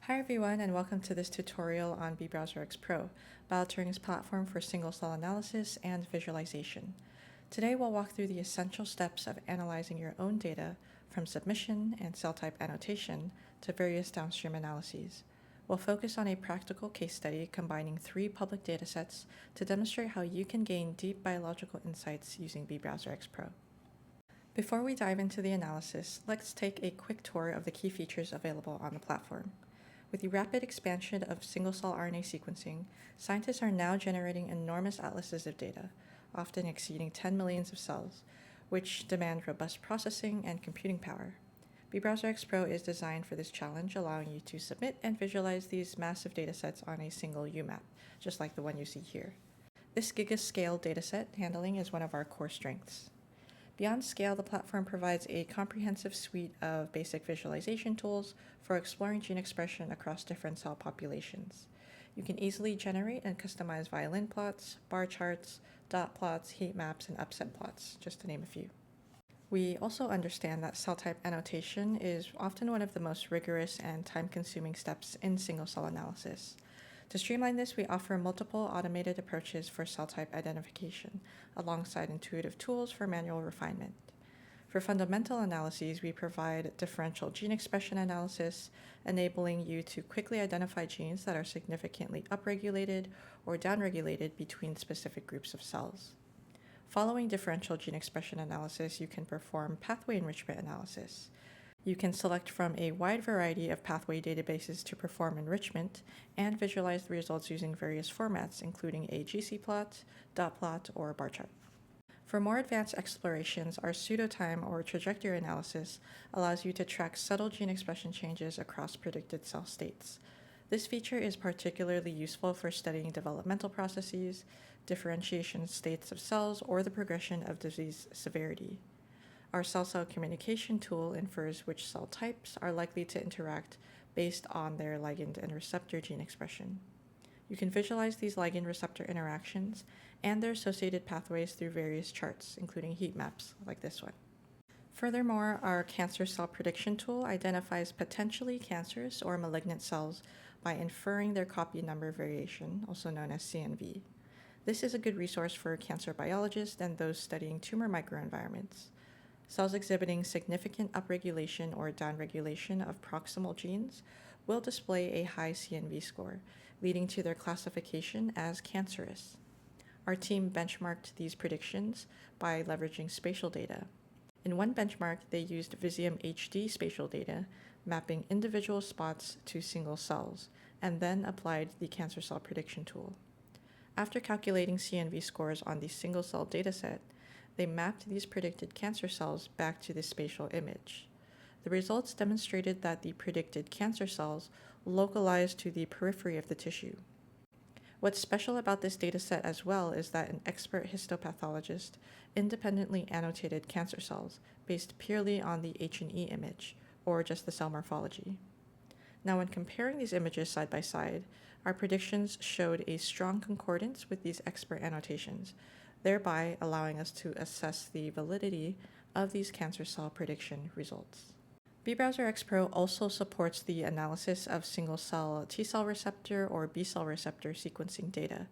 Hi everyone, and welcome to this tutorial on BBrowserX Pro, BioTuring's platform for single-cell analysis and visualization. Today we'll walk through the essential steps of analyzing your own data from submission and cell type annotation to various downstream analyses. We'll focus on a practical case study combining 3 public datasets to demonstrate how you can gain deep biological insights using BBrowserX Pro. Before we dive into the analysis, let's take a quick tour of the key features available on the platform. With the rapid expansion of single-cell RNA sequencing, scientists are now generating enormous atlases of data, often exceeding 10 millions of cells, which demand robust processing and computing power. BBrowserX Pro is designed for this challenge, allowing you to submit and visualize these massive datasets on a single UMAP, just like the one you see here. This gigascale dataset handling is one of our core strengths. Beyond scale, the platform provides a comprehensive suite of basic visualization tools for exploring gene expression across different cell populations. You can easily generate and customize violin plots, bar charts, dot plots, heat maps, and upset plots, just to name a few. We also understand that cell type annotation is often one of the most rigorous and time-consuming steps in single-cell analysis. To streamline this, we offer multiple automated approaches for cell type identification, alongside intuitive tools for manual refinement. For fundamental analyses, we provide differential gene expression analysis, enabling you to quickly identify genes that are significantly upregulated or downregulated between specific groups of cells. Following differential gene expression analysis, you can perform pathway enrichment analysis. You can select from a wide variety of pathway databases to perform enrichment and visualize the results using various formats, including a GC plot, dot plot, or bar chart. For more advanced explorations, our Pseudotime or trajectory analysis allows you to track subtle gene expression changes across predicted cell states. This feature is particularly useful for studying developmental processes, differentiation states of cells, or the progression of disease severity. Our cell-cell communication tool infers which cell types are likely to interact based on their ligand and receptor gene expression. You can visualize these ligand-receptor interactions and their associated pathways through various charts, including heat maps like this one. Furthermore, our cancer cell prediction tool identifies potentially cancerous or malignant cells by inferring their copy number variation, also known as CNV. This is a good resource for cancer biologists and those studying tumor microenvironments. Cells exhibiting significant upregulation or downregulation of proximal genes will display a high CNV score, leading to their classification as cancerous. Our team benchmarked these predictions by leveraging spatial data. In one benchmark, they used Visium HD spatial data, mapping individual spots to single cells, and then applied the cancer cell prediction tool. After calculating CNV scores on the single-cell dataset, they mapped these predicted cancer cells back to the spatial image. The results demonstrated that the predicted cancer cells localized to the periphery of the tissue. What's special about this dataset as well is that an expert histopathologist independently annotated cancer cells based purely on the H&E image, or just the cell morphology. Now, when comparing these images side by side, our predictions showed a strong concordance with these expert annotations, thereby allowing us to assess the validity of these cancer cell prediction results. BBrowserX Pro also supports the analysis of single-cell T-cell receptor or B-cell receptor sequencing data,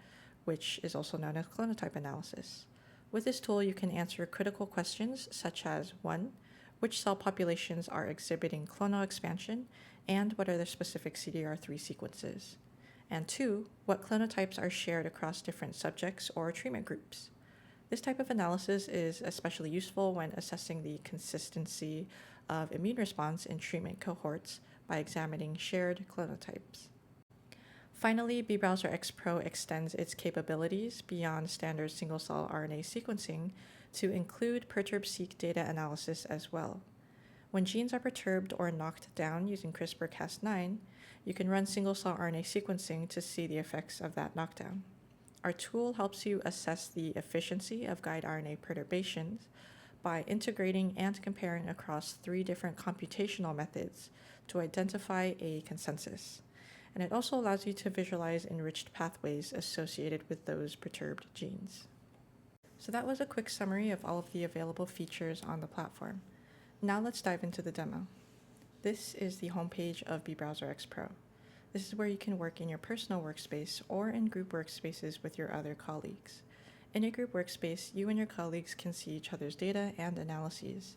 which is also known as clonotype analysis. With this tool, you can answer critical questions such as 1. Which cell populations are exhibiting clonal expansion, and what are their specific CDR3 sequences? And 2. What clonotypes are shared across different subjects or treatment groups? This type of analysis is especially useful when assessing the consistency of immune response in treatment cohorts by examining shared clonotypes. Finally, BBrowserX Pro extends its capabilities beyond standard single-cell RNA sequencing to include perturb-seq data analysis as well. When genes are perturbed or knocked down using CRISPR-Cas9, you can run single-cell RNA sequencing to see the effects of that knockdown. Our tool helps you assess the efficiency of guide RNA perturbations by integrating and comparing across 3 different computational methods to identify a consensus. And it also allows you to visualize enriched pathways associated with those perturbed genes. So that was a quick summary of all of the available features on the platform. Now let's dive into the demo. This is the homepage of BBrowserX Pro. This is where you can work in your personal workspace or in group workspaces with your other colleagues. In a group workspace, you and your colleagues can see each other's data and analyses.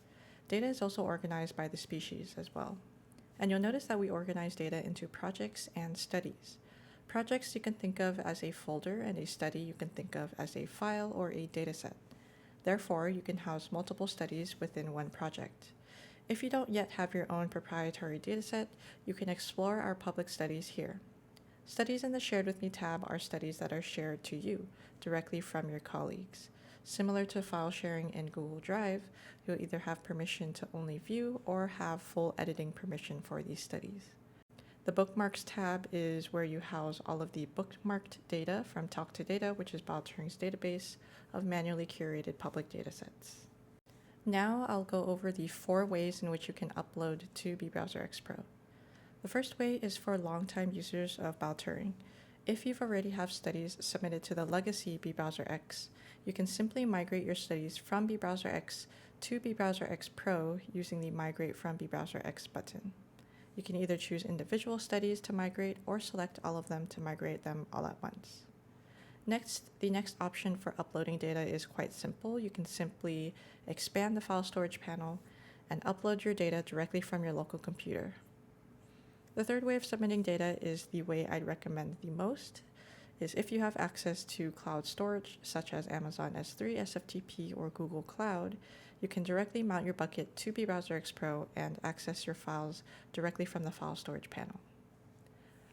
Data is also organized by the species as well. And you'll notice that we organize data into projects and studies. Projects you can think of as a folder, and a study you can think of as a file or a dataset. Therefore, you can house multiple studies within one project. If you don't yet have your own proprietary dataset, you can explore our public studies here. Studies in the Shared With Me tab are studies that are shared to you directly from your colleagues. Similar to file sharing in Google Drive, you'll either have permission to only view or have full editing permission for these studies. The Bookmarks tab is where you house all of the bookmarked data from Talk to Data, which is BioTuring's database of manually curated public datasets. Now I'll go over the 4 ways in which you can upload to BBrowserX Pro. The first way is for longtime users of BioTuring. If you've already have studies submitted to the legacy BBrowserX, you can simply migrate your studies from BBrowserX to BBrowserX Pro using the Migrate from BBrowserX button. You can either choose individual studies to migrate or select all of them to migrate them all at once. Next, the next option for uploading data is quite simple. You can simply expand the file storage panel and upload your data directly from your local computer. The third way of submitting data is the way I'd recommend the most, is if you have access to cloud storage such as Amazon S3, SFTP, or Google Cloud, you can directly mount your bucket to BBrowserX Pro and access your files directly from the file storage panel.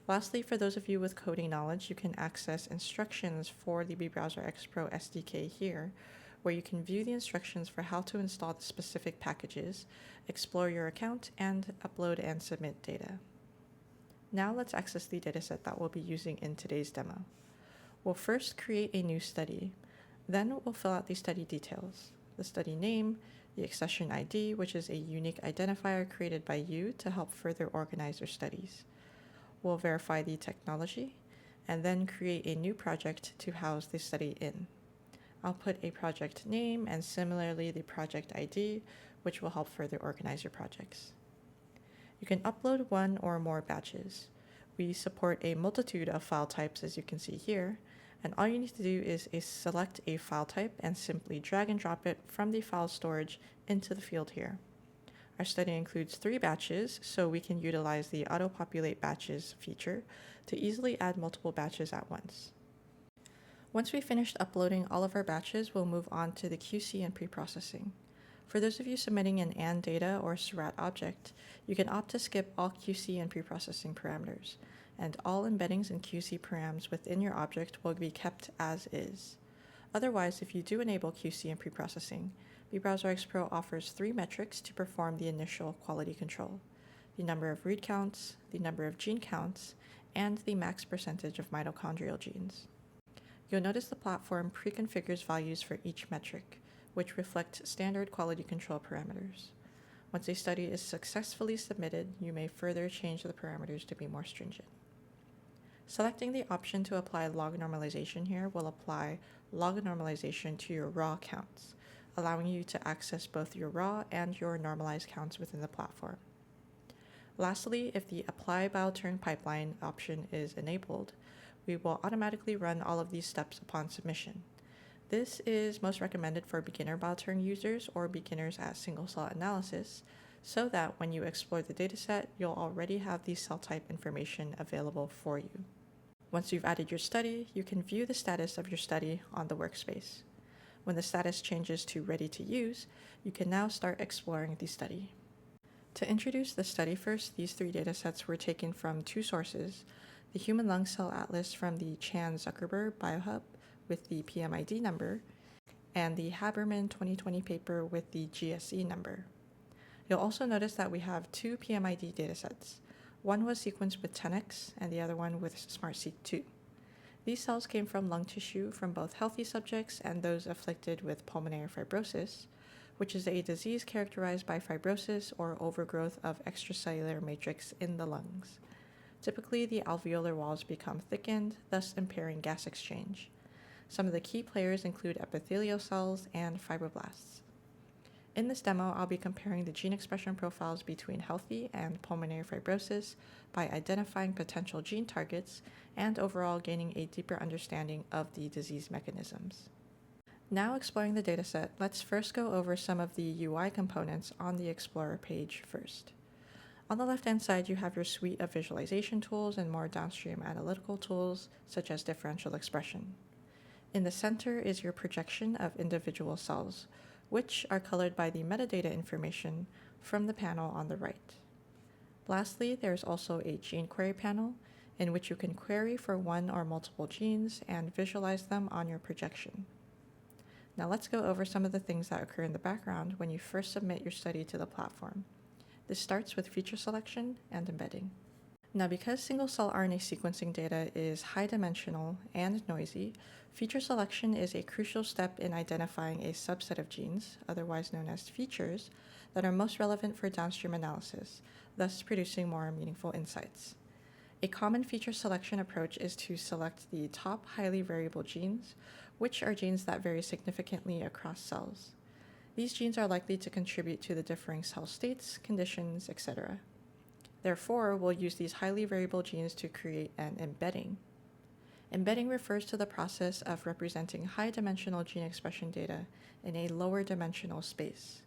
Lastly, for those of you with coding knowledge, you can access instructions for the BBrowserX Pro SDK here, where you can view the instructions for how to install the specific packages, explore your account, and upload and submit data. Now let's access the dataset that we'll be using in today's demo. We'll first create a new study. Then we'll fill out the study details, the study name, the accession ID, which is a unique identifier created by you to help further organize your studies. We'll verify the technology, and then create a new project to house the study in. I'll put a project name and similarly the project ID, which will help further organize your projects. You can upload one or more batches. We support a multitude of file types, as you can see here, and all you need to do is select a file type and simply drag and drop it from the file storage into the field here. Our study includes 3 batches, so we can utilize the auto-populate batches feature to easily add multiple batches at once. Once we've finished uploading all of our batches, we'll move on to the QC and preprocessing. For those of you submitting an AND data or SRAT object, you can opt to skip all QC and preprocessing parameters, and all embeddings and QC params within your object will be kept as is. Otherwise, if you do enable QC and preprocessing, BBrowserX Pro offers 3 metrics to perform the initial quality control: the number of read counts, the number of gene counts, and the max percentage of mitochondrial genes. You'll notice the platform pre-configures values for each metric, which reflect standard quality control parameters. Once a study is successfully submitted, you may further change the parameters to be more stringent. Selecting the option to apply log normalization here will apply log normalization to your raw counts, allowing you to access both your raw and your normalized counts within the platform. Lastly, if the Apply BioTuring pipeline option is enabled, we will automatically run all of these steps upon submission. This is most recommended for beginner BioTuring users or beginners at single-cell analysis, so that when you explore the dataset, you'll already have the cell type information available for you. Once you've added your study, you can view the status of your study on the workspace. When the status changes to ready to use, you can now start exploring the study. To introduce the study first, these 3 datasets were taken from 2 sources: the Human Lung Cell Atlas from the Chan-Zuckerberg Biohub with the PMID number, and the Haberman 2020 paper with the GSE number. You'll also notice that we have 2 PMID datasets. One was sequenced with 10x and the other one with SmartSeq2. These cells came from lung tissue from both healthy subjects and those afflicted with pulmonary fibrosis, which is a disease characterized by fibrosis or overgrowth of extracellular matrix in the lungs. Typically, the alveolar walls become thickened, thus impairing gas exchange. Some of the key players include epithelial cells and fibroblasts. In this demo, I'll be comparing the gene expression profiles between healthy and pulmonary fibrosis by identifying potential gene targets and overall gaining a deeper understanding of the disease mechanisms. Now exploring the dataset, let's first go over some of the UI components on the Explorer page first. On the left-hand side, you have your suite of visualization tools and more downstream analytical tools, such as differential expression. In the center is your projection of individual cells, which are colored by the metadata information from the panel on the right. Lastly, there's also a gene query panel, in which you can query for one or multiple genes and visualize them on your projection. Now let's go over some of the things that occur in the background when you first submit your study to the platform. This starts with feature selection and embedding. Now, because single-cell RNA sequencing data is high-dimensional and noisy, feature selection is a crucial step in identifying a subset of genes, otherwise known as features, that are most relevant for downstream analysis, thus producing more meaningful insights. A common feature selection approach is to select the top highly variable genes, which are genes that vary significantly across cells. These genes are likely to contribute to the differing cell states, conditions, etc. Therefore, we'll use these highly variable genes to create an embedding. Embedding refers to the process of representing high-dimensional gene expression data in a lower dimensional space.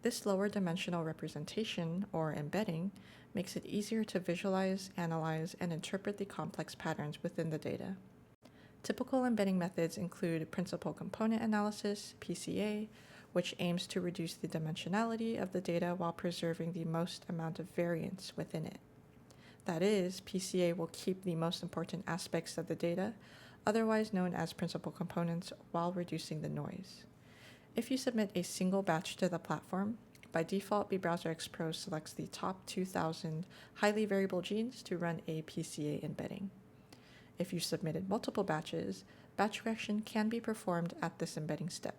This lower dimensional representation, or embedding, makes it easier to visualize, analyze, and interpret the complex patterns within the data. Typical embedding methods include principal component analysis, PCA, which aims to reduce the dimensionality of the data while preserving the most amount of variance within it. That is, PCA will keep the most important aspects of the data, otherwise known as principal components, while reducing the noise. If you submit a single batch to the platform, by default, BBrowserX Pro selects the top 2,000 highly variable genes to run a PCA embedding. If you submitted multiple batches, batch correction can be performed at this embedding step.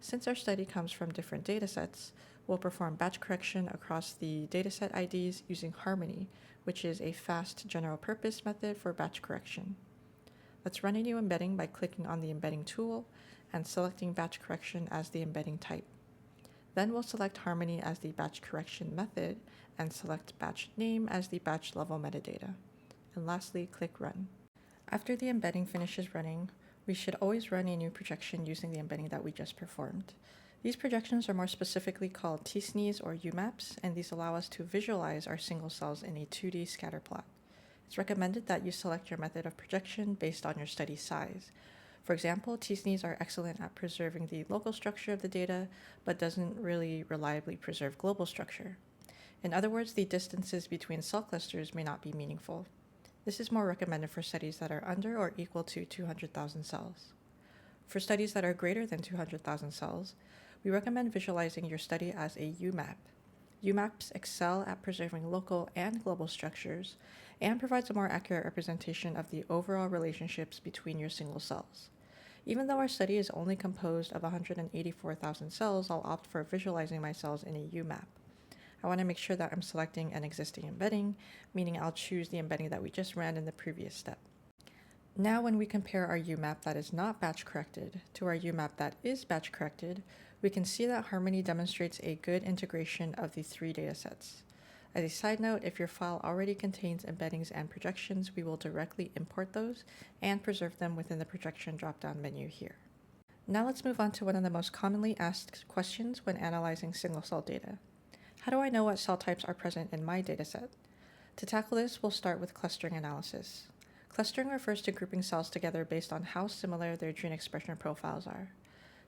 Since our study comes from different datasets, we'll perform batch correction across the dataset IDs using Harmony, which is a fast general-purpose method for batch correction. Let's run a new embedding by clicking on the embedding tool and selecting batch correction as the embedding type. Then we'll select Harmony as the batch correction method and select batch name as the batch level metadata. And lastly, click Run. After the embedding finishes running, we should always run a new projection using the embedding that we just performed. These projections are more specifically called t-SNEs or UMAPs, and these allow us to visualize our single cells in a 2D scatter plot. It's recommended that you select your method of projection based on your study size. For example, t-SNEs are excellent at preserving the local structure of the data, but doesn't really reliably preserve global structure. In other words, the distances between cell clusters may not be meaningful. This is more recommended for studies that are under or equal to 200,000 cells. For studies that are greater than 200,000 cells, we recommend visualizing your study as a UMAP. UMAPs excel at preserving local and global structures and provides a more accurate representation of the overall relationships between your single cells. Even though our study is only composed of 184,000 cells, I'll opt for visualizing my cells in a UMAP. I want to make sure that I'm selecting an existing embedding, meaning I'll choose the embedding that we just ran in the previous step. Now when we compare our UMAP that is not batch corrected to our UMAP that is batch corrected, we can see that Harmony demonstrates a good integration of the three datasets. As a side note, if your file already contains embeddings and projections, we will directly import those and preserve them within the projection drop-down menu here. Now let's move on to one of the most commonly asked questions when analyzing single-cell data. How do I know what cell types are present in my dataset? To tackle this, we'll start with clustering analysis. Clustering refers to grouping cells together based on how similar their gene expression profiles are.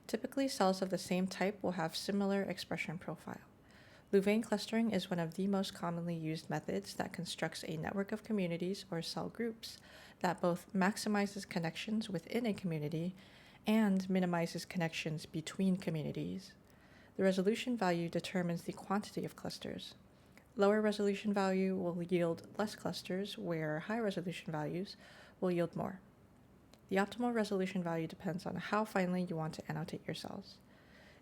Typically, cells of the same type will have similar expression profile. Louvain clustering is one of the most commonly used methods that constructs a network of communities or cell groups that both maximizes connections within a community and minimizes connections between communities. The resolution value determines the quantity of clusters. Lower resolution value will yield less clusters, where high resolution values will yield more. The optimal resolution value depends on how finely you want to annotate your cells.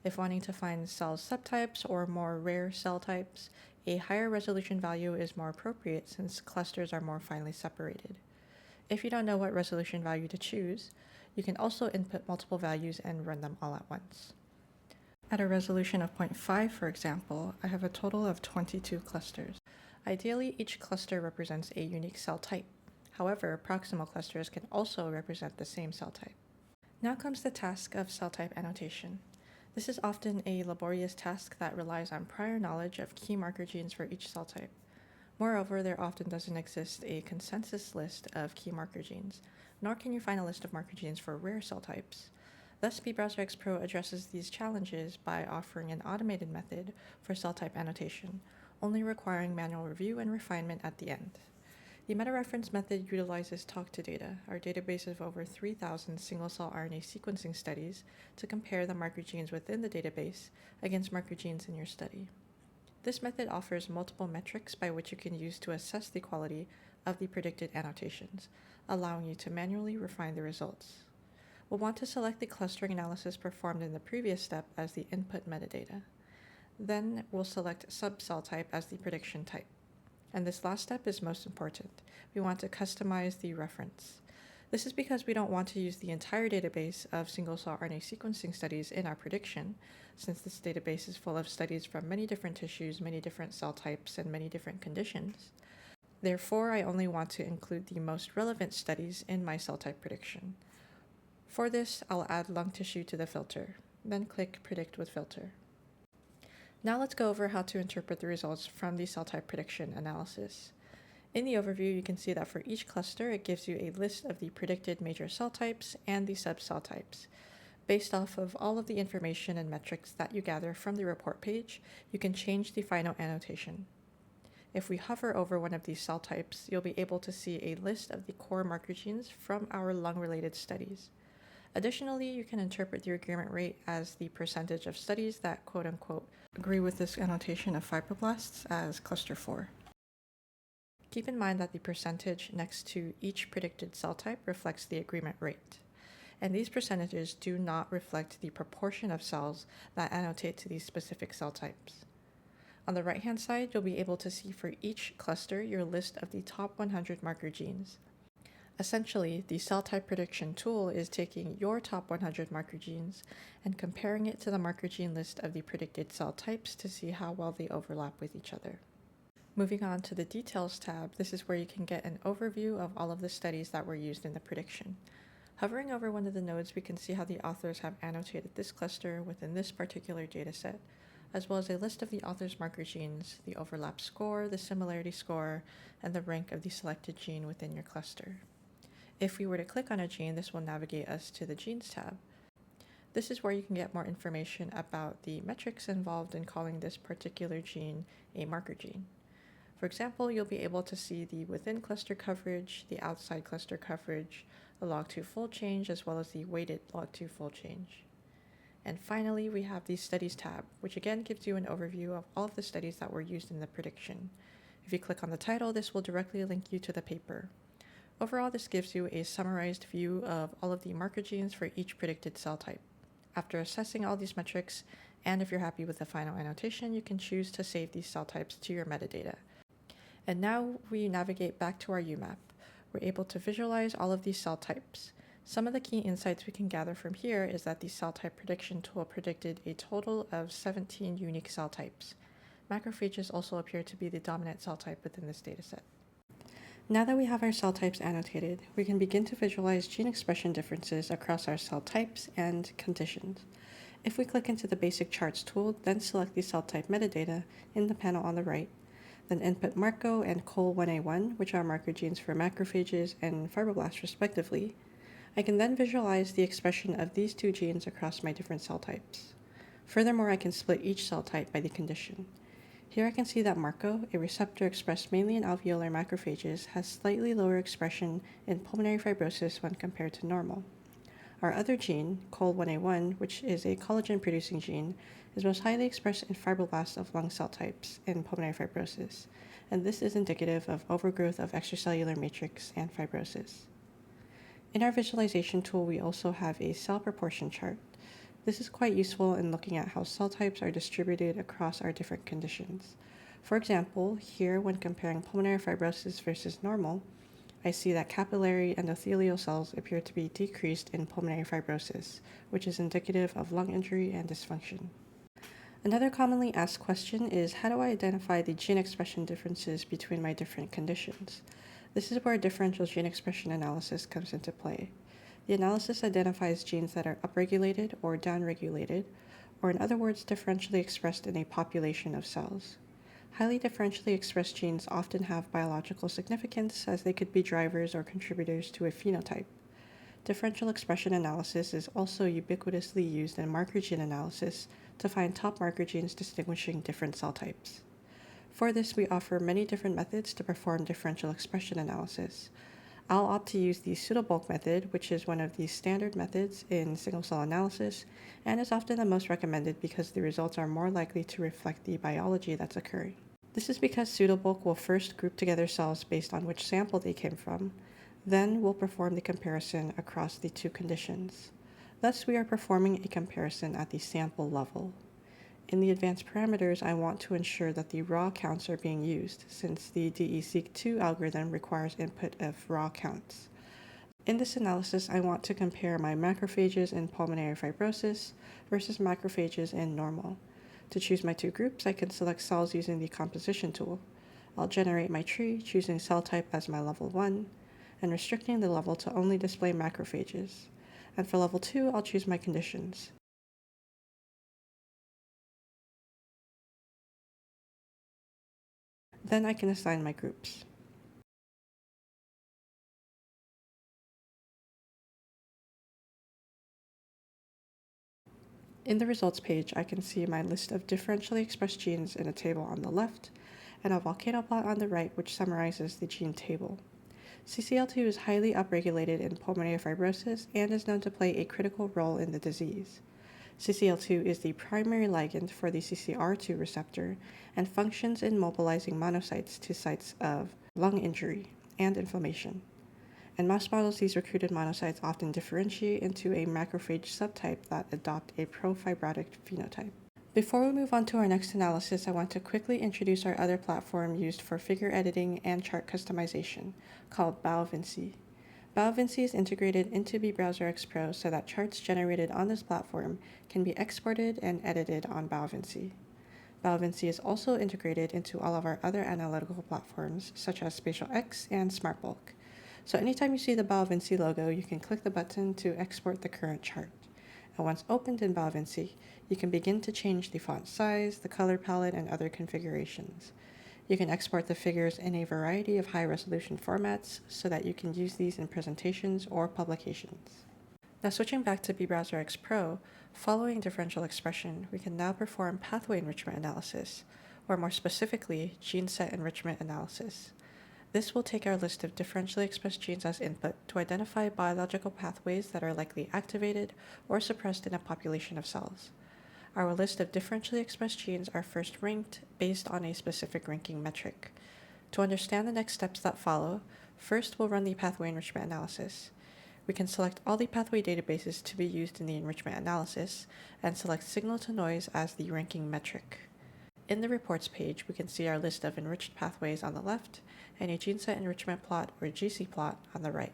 If wanting to find cell subtypes or more rare cell types, a higher resolution value is more appropriate since clusters are more finely separated. If you don't know what resolution value to choose, you can also input multiple values and run them all at once. At a resolution of 0.5, for example, I have a total of 22 clusters. Ideally, each cluster represents a unique cell type. However, proximal clusters can also represent the same cell type. Now comes the task of cell type annotation. This is often a laborious task that relies on prior knowledge of key marker genes for each cell type. Moreover, there often doesn't exist a consensus list of key marker genes, nor can you find a list of marker genes for rare cell types. Thus, BBrowserX Pro addresses these challenges by offering an automated method for cell type annotation, only requiring manual review and refinement at the end. The meta-reference method utilizes talk2data, our database of over 3,000 single-cell RNA sequencing studies, to compare the marker genes within the database against marker genes in your study. This method offers multiple metrics by which you can use to assess the quality of the predicted annotations, allowing you to manually refine the results. We'll want to select the clustering analysis performed in the previous step as the input metadata. Then we'll select subcell type as the prediction type. And this last step is most important. We want to customize the reference. This is because we don't want to use the entire database of single-cell RNA sequencing studies in our prediction, since this database is full of studies from many different tissues, many different cell types, and many different conditions. Therefore, I only want to include the most relevant studies in my cell type prediction. For this, I'll add lung tissue to the filter, then click Predict with Filter. Now let's go over how to interpret the results from the cell type prediction analysis. In the overview, you can see that for each cluster, it gives you a list of the predicted major cell types and the subcell types. Based off of all of the information and metrics that you gather from the report page, you can change the final annotation. If we hover over one of these cell types, you'll be able to see a list of the core marker genes from our lung-related studies. Additionally, you can interpret the agreement rate as the percentage of studies that quote-unquote agree with this annotation of fibroblasts as cluster 4. Keep in mind that the percentage next to each predicted cell type reflects the agreement rate, and these percentages do not reflect the proportion of cells that annotate to these specific cell types. On the right-hand side, you'll be able to see for each cluster your list of the top 100 marker genes. Essentially, the cell type prediction tool is taking your top 100 marker genes and comparing it to the marker gene list of the predicted cell types to see how well they overlap with each other. Moving on to the Details tab, this is where you can get an overview of all of the studies that were used in the prediction. Hovering over one of the nodes, we can see how the authors have annotated this cluster within this particular dataset, as well as a list of the author's marker genes, the overlap score, the similarity score, and the rank of the selected gene within your cluster. If we were to click on a gene, this will navigate us to the Genes tab. This is where you can get more information about the metrics involved in calling this particular gene a marker gene. For example, you'll be able to see the within cluster coverage, the outside cluster coverage, the log2 fold change, as well as the weighted log2 fold change. And finally, we have the Studies tab, which again gives you an overview of all of the studies that were used in the prediction. If you click on the title, this will directly link you to the paper. Overall, this gives you a summarized view of all of the marker genes for each predicted cell type. After assessing all these metrics, and if you're happy with the final annotation, you can choose to save these cell types to your metadata. And now we navigate back to our UMAP. We're able to visualize all of these cell types. Some of the key insights we can gather from here is that the cell type prediction tool predicted a total of 17 unique cell types. Macrophages also appear to be the dominant cell type within this dataset. Now that we have our cell types annotated, we can begin to visualize gene expression differences across our cell types and conditions. If we click into the Basic Charts tool, then select the cell type metadata in the panel on the right, then input Marco and COL1A1, which are marker genes for macrophages and fibroblasts respectively, I can then visualize the expression of these two genes across my different cell types. Furthermore, I can split each cell type by the condition. Here I can see that Marco, a receptor expressed mainly in alveolar macrophages, has slightly lower expression in pulmonary fibrosis when compared to normal. Our other gene, COL1A1, which is a collagen-producing gene, is most highly expressed in fibroblasts of lung cell types in pulmonary fibrosis, and this is indicative of overgrowth of extracellular matrix and fibrosis. In our visualization tool, we also have a cell proportion chart. This is quite useful in looking at how cell types are distributed across our different conditions. For example, here when comparing pulmonary fibrosis versus normal, I see that capillary endothelial cells appear to be decreased in pulmonary fibrosis, which is indicative of lung injury and dysfunction. Another commonly asked question is, how do I identify the gene expression differences between my different conditions? This is where differential gene expression analysis comes into play. The analysis identifies genes that are upregulated or downregulated, or in other words, differentially expressed in a population of cells. Highly differentially expressed genes often have biological significance, as they could be drivers or contributors to a phenotype. Differential expression analysis is also ubiquitously used in marker gene analysis to find top marker genes distinguishing different cell types. For this, we offer many different methods to perform differential expression analysis. I'll opt to use the pseudobulk method, which is one of the standard methods in single-cell analysis and is often the most recommended because the results are more likely to reflect the biology that's occurring. This is because pseudobulk will first group together cells based on which sample they came from. Then we'll perform the comparison across the two conditions. Thus, we are performing a comparison at the sample level. In the advanced parameters, I want to ensure that the raw counts are being used, since the DE-seq2 algorithm requires input of raw counts. In this analysis, I want to compare my macrophages in pulmonary fibrosis versus macrophages in normal. To choose my two groups, I can select cells using the composition tool. I'll generate my tree, choosing cell type as my level 1, and restricting the level to only display macrophages. And for level 2, I'll choose my conditions. Then I can assign my groups. In the results page, I can see my list of differentially expressed genes in a table on the left, and a volcano plot on the right which summarizes the gene table. CCL2 is highly upregulated in pulmonary fibrosis and is known to play a critical role in the disease. CCL2 is the primary ligand for the CCR2 receptor and functions in mobilizing monocytes to sites of lung injury and inflammation. In mouse models, these recruited monocytes often differentiate into a macrophage subtype that adopt a profibrotic phenotype. Before we move on to our next analysis, I want to quickly introduce our other platform used for figure editing and chart customization, called BioVinci. BioVinci is integrated into BBrowserX Pro so that charts generated on this platform can be exported and edited on BioVinci. BioVinci is also integrated into all of our other analytical platforms, such as SpatialX and SmartBulk. So anytime you see the BioVinci logo, you can click the button to export the current chart. And once opened in BioVinci, you can begin to change the font size, the color palette, and other configurations. You can export the figures in a variety of high-resolution formats so that you can use these in presentations or publications. Now switching back to BBrowserX Pro, following differential expression, we can now perform pathway enrichment analysis, or more specifically, gene set enrichment analysis. This will take our list of differentially expressed genes as input to identify biological pathways that are likely activated or suppressed in a population of cells. Our list of differentially expressed genes are first ranked based on a specific ranking metric. To understand the next steps that follow, first we'll run the pathway enrichment analysis. We can select all the pathway databases to be used in the enrichment analysis and select signal to noise as the ranking metric. In the reports page, we can see our list of enriched pathways on the left and a gene set enrichment plot or GC plot on the right.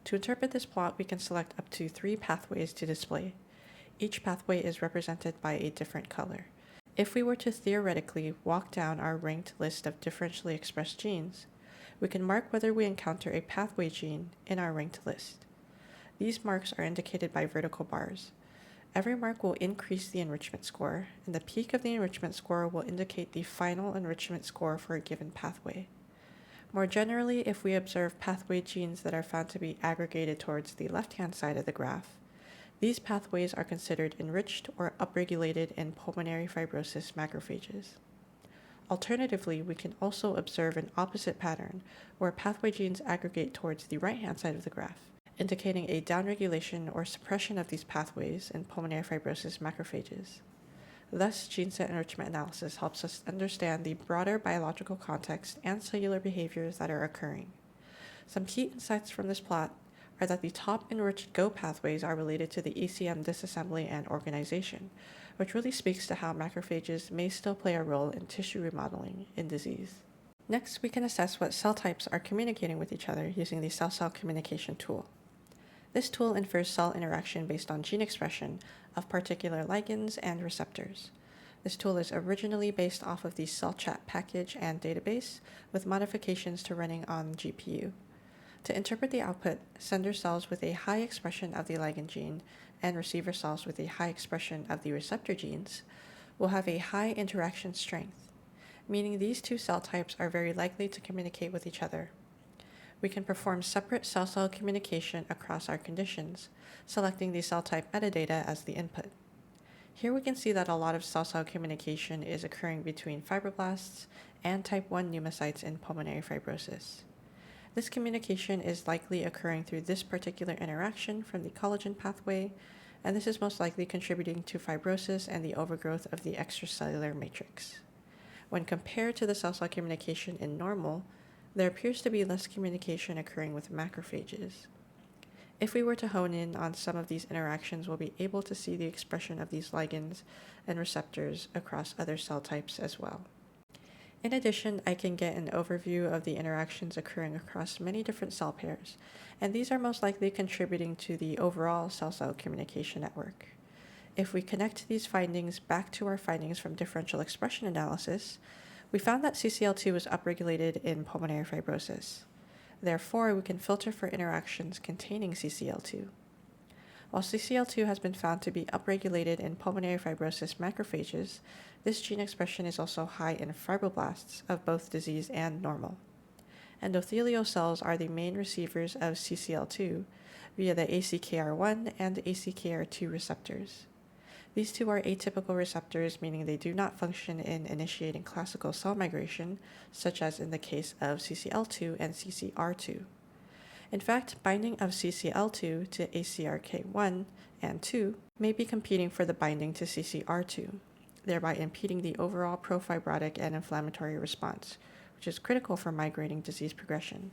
To interpret this plot, we can select up to 3 pathways to display. Each pathway is represented by a different color. If we were to theoretically walk down our ranked list of differentially expressed genes, we can mark whether we encounter a pathway gene in our ranked list. These marks are indicated by vertical bars. Every mark will increase the enrichment score, and the peak of the enrichment score will indicate the final enrichment score for a given pathway. More generally, if we observe pathway genes that are found to be aggregated towards the left-hand side of the graph, these pathways are considered enriched or upregulated in pulmonary fibrosis macrophages. Alternatively, we can also observe an opposite pattern where pathway genes aggregate towards the right-hand side of the graph, indicating a downregulation or suppression of these pathways in pulmonary fibrosis macrophages. Thus, gene set enrichment analysis helps us understand the broader biological context and cellular behaviors that are occurring. Some key insights from this plot are that the top enriched GO pathways are related to the ECM disassembly and organization, which really speaks to how macrophages may still play a role in tissue remodeling in disease. Next, we can assess what cell types are communicating with each other using the cell-cell communication tool. This tool infers cell interaction based on gene expression of particular ligands and receptors. This tool is originally based off of the CellChat package and database, with modifications to running on GPU. To interpret the output, sender cells with a high expression of the ligand gene and receiver cells with a high expression of the receptor genes will have a high interaction strength, meaning these two cell types are very likely to communicate with each other. We can perform separate cell-cell communication across our conditions, selecting the cell type metadata as the input. Here we can see that a lot of cell-cell communication is occurring between fibroblasts and type 1 pneumocytes in pulmonary fibrosis. This communication is likely occurring through this particular interaction from the collagen pathway, and this is most likely contributing to fibrosis and the overgrowth of the extracellular matrix. When compared to the cell-cell communication in normal, there appears to be less communication occurring with macrophages. If we were to hone in on some of these interactions, we'll be able to see the expression of these ligands and receptors across other cell types as well. In addition, I can get an overview of the interactions occurring across many different cell pairs, and these are most likely contributing to the overall cell-cell communication network. If we connect these findings back to our findings from differential expression analysis, we found that CCL2 was upregulated in pulmonary fibrosis. Therefore, we can filter for interactions containing CCL2. While CCL2 has been found to be upregulated in pulmonary fibrosis macrophages, this gene expression is also high in fibroblasts of both disease and normal. Endothelial cells are the main receivers of CCL2 via the ACKR1 and ACKR2 receptors. These two are atypical receptors, meaning they do not function in initiating classical cell migration, such as in the case of CCL2 and CCR2. In fact, binding of CCL2 to ACRK1 and 2 may be competing for the binding to CCR2, thereby impeding the overall profibrotic and inflammatory response, which is critical for migrating disease progression.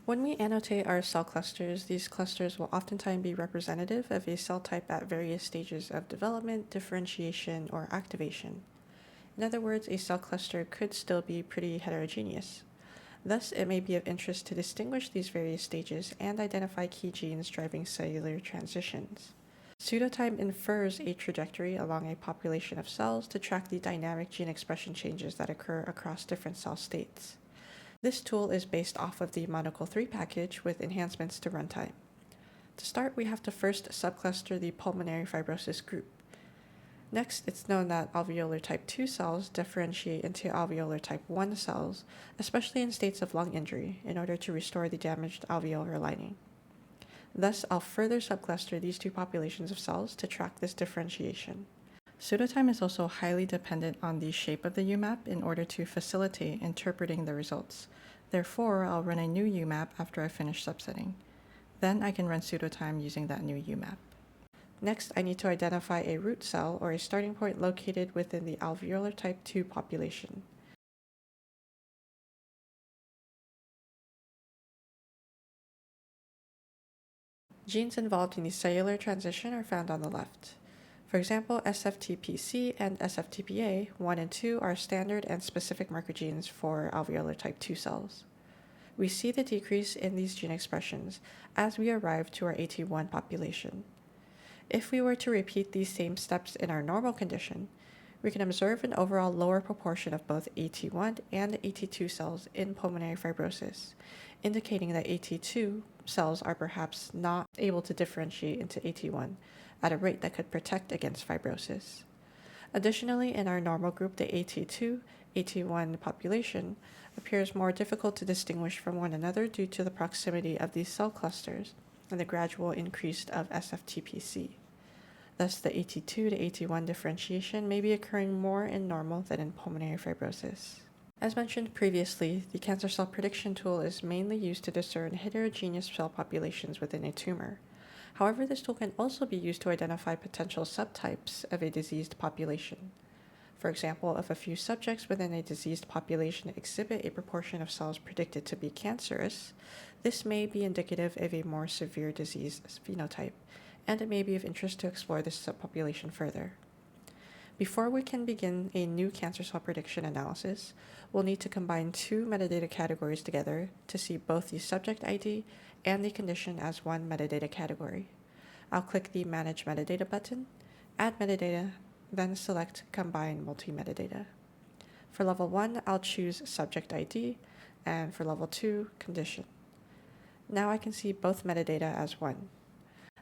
When we annotate our cell clusters, these clusters will oftentimes be representative of a cell type at various stages of development, differentiation, or activation. In other words, a cell cluster could still be pretty heterogeneous. Thus, it may be of interest to distinguish these various stages and identify key genes driving cellular transitions. Pseudotime infers a trajectory along a population of cells to track the dynamic gene expression changes that occur across different cell states. This tool is based off of the Monocle 3 package with enhancements to runtime. To start, we have to first subcluster the pulmonary fibrosis group. Next, it's known that alveolar type 2 cells differentiate into alveolar type 1 cells, especially in states of lung injury, in order to restore the damaged alveolar lining. Thus, I'll further subcluster these two populations of cells to track this differentiation. Pseudotime is also highly dependent on the shape of the UMAP in order to facilitate interpreting the results. Therefore, I'll run a new UMAP after I finish subsetting. Then I can run pseudotime using that new UMAP. Next, I need to identify a root cell or a starting point located within the alveolar type 2 population. Genes involved in the cellular transition are found on the left. For example, SFTPC and SFTPA 1 and 2 are standard and specific marker genes for alveolar type 2 cells. We see the decrease in these gene expressions as we arrive to our AT1 population. If we were to repeat these same steps in our normal condition, we can observe an overall lower proportion of both AT1 and AT2 cells in pulmonary fibrosis, indicating that AT2 cells are perhaps not able to differentiate into AT1 at a rate that could protect against fibrosis. Additionally, in our normal group, the AT2, AT1 population appears more difficult to distinguish from one another due to the proximity of these cell clusters and the gradual increase of SFTPC. Thus, the AT2 to AT1 differentiation may be occurring more in normal than in pulmonary fibrosis. As mentioned previously, the cancer cell prediction tool is mainly used to discern heterogeneous cell populations within a tumor. However, this tool can also be used to identify potential subtypes of a diseased population. For example, if a few subjects within a diseased population exhibit a proportion of cells predicted to be cancerous, this may be indicative of a more severe disease phenotype, and it may be of interest to explore this subpopulation further. Before we can begin a new cancer cell prediction analysis, we'll need to combine two metadata categories together to see both the subject ID and the condition as one metadata category. I'll click the Manage Metadata button, add metadata, then select Combine Multi-Metadata. For level 1, I'll choose Subject ID, and for level 2, Condition. Now I can see both metadata as one.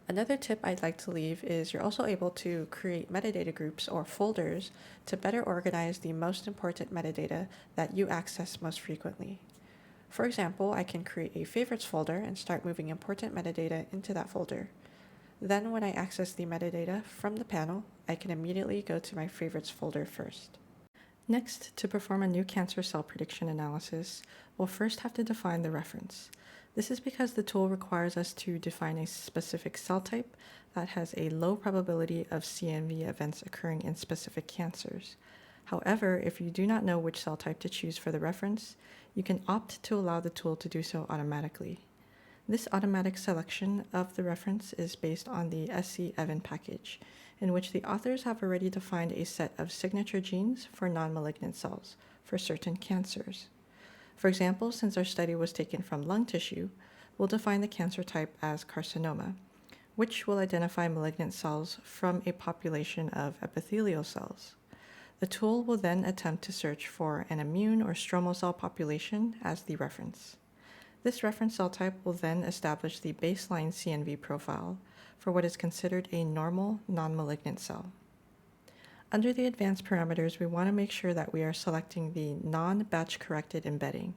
Another tip I'd like to leave is you're also able to create metadata groups or folders to better organize the most important metadata that you access most frequently. For example, I can create a favorites folder and start moving important metadata into that folder. Then when I access the metadata from the panel, I can immediately go to my favorites folder first. Next, to perform a new cancer cell prediction analysis, we'll first have to define the reference. This is because the tool requires us to define a specific cell type that has a low probability of CNV events occurring in specific cancers. However, if you do not know which cell type to choose for the reference, you can opt to allow the tool to do so automatically. This automatic selection of the reference is based on the scEvan package, in which the authors have already defined a set of signature genes for non-malignant cells for certain cancers. For example, since our study was taken from lung tissue, we'll define the cancer type as carcinoma, which will identify malignant cells from a population of epithelial cells. The tool will then attempt to search for an immune or stromal cell population as the reference. This reference cell type will then establish the baseline CNV profile for what is considered a normal non-malignant cell. Under the advanced parameters, we want to make sure that we are selecting the non-batch corrected embedding,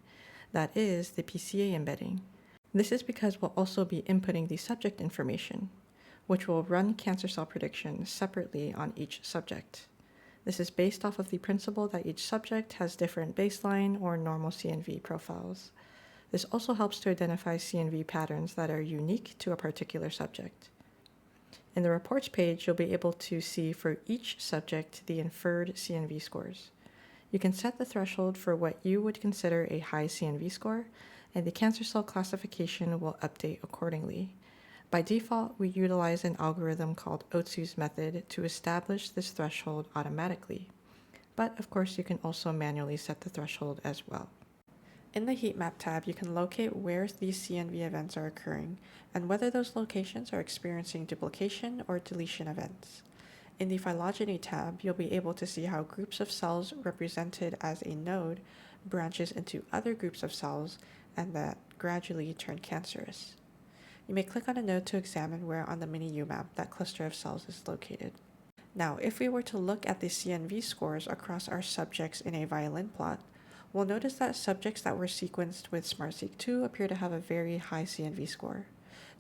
that is, the PCA embedding. This is because we'll also be inputting the subject information, which will run cancer cell prediction separately on each subject. This is based off of the principle that each subject has different baseline or normal CNV profiles. This also helps to identify CNV patterns that are unique to a particular subject. In the reports page, you'll be able to see for each subject the inferred CNV scores. You can set the threshold for what you would consider a high CNV score, and the cancer cell classification will update accordingly. By default, we utilize an algorithm called Otsu's method to establish this threshold automatically. But of course, you can also manually set the threshold as well. In the heat map tab, you can locate where these CNV events are occurring and whether those locations are experiencing duplication or deletion events. In the phylogeny tab, you'll be able to see how groups of cells represented as a node branches into other groups of cells and that gradually turn cancerous. You may click on a node to examine where on the mini UMAP that cluster of cells is located. Now, if we were to look at the CNV scores across our subjects in a violin plot, we'll notice that subjects that were sequenced with SmartSeq2 appear to have a very high CNV score.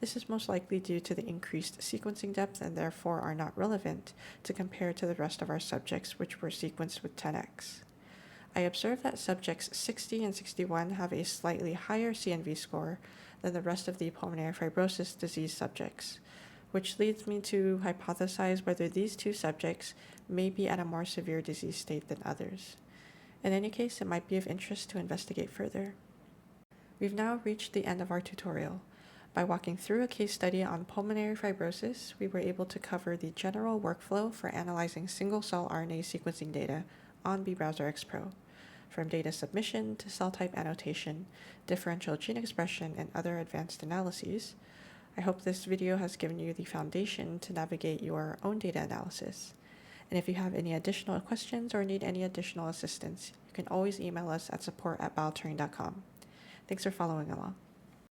This is most likely due to the increased sequencing depth and therefore are not relevant to compare to the rest of our subjects which were sequenced with 10x. I observed that subjects 60 and 61 have a slightly higher CNV score than the rest of the pulmonary fibrosis disease subjects, which leads me to hypothesize whether these two subjects may be at a more severe disease state than others. In any case, it might be of interest to investigate further. We've now reached the end of our tutorial. By walking through a case study on pulmonary fibrosis, we were able to cover the general workflow for analyzing single-cell RNA sequencing data on BBrowserX Pro, from data submission to cell type annotation, differential gene expression, and other advanced analyses. I hope this video has given you the foundation to navigate your own data analysis. And if you have any additional questions or need any additional assistance, you can always email us at support@BioTuring.com. Thanks for following along.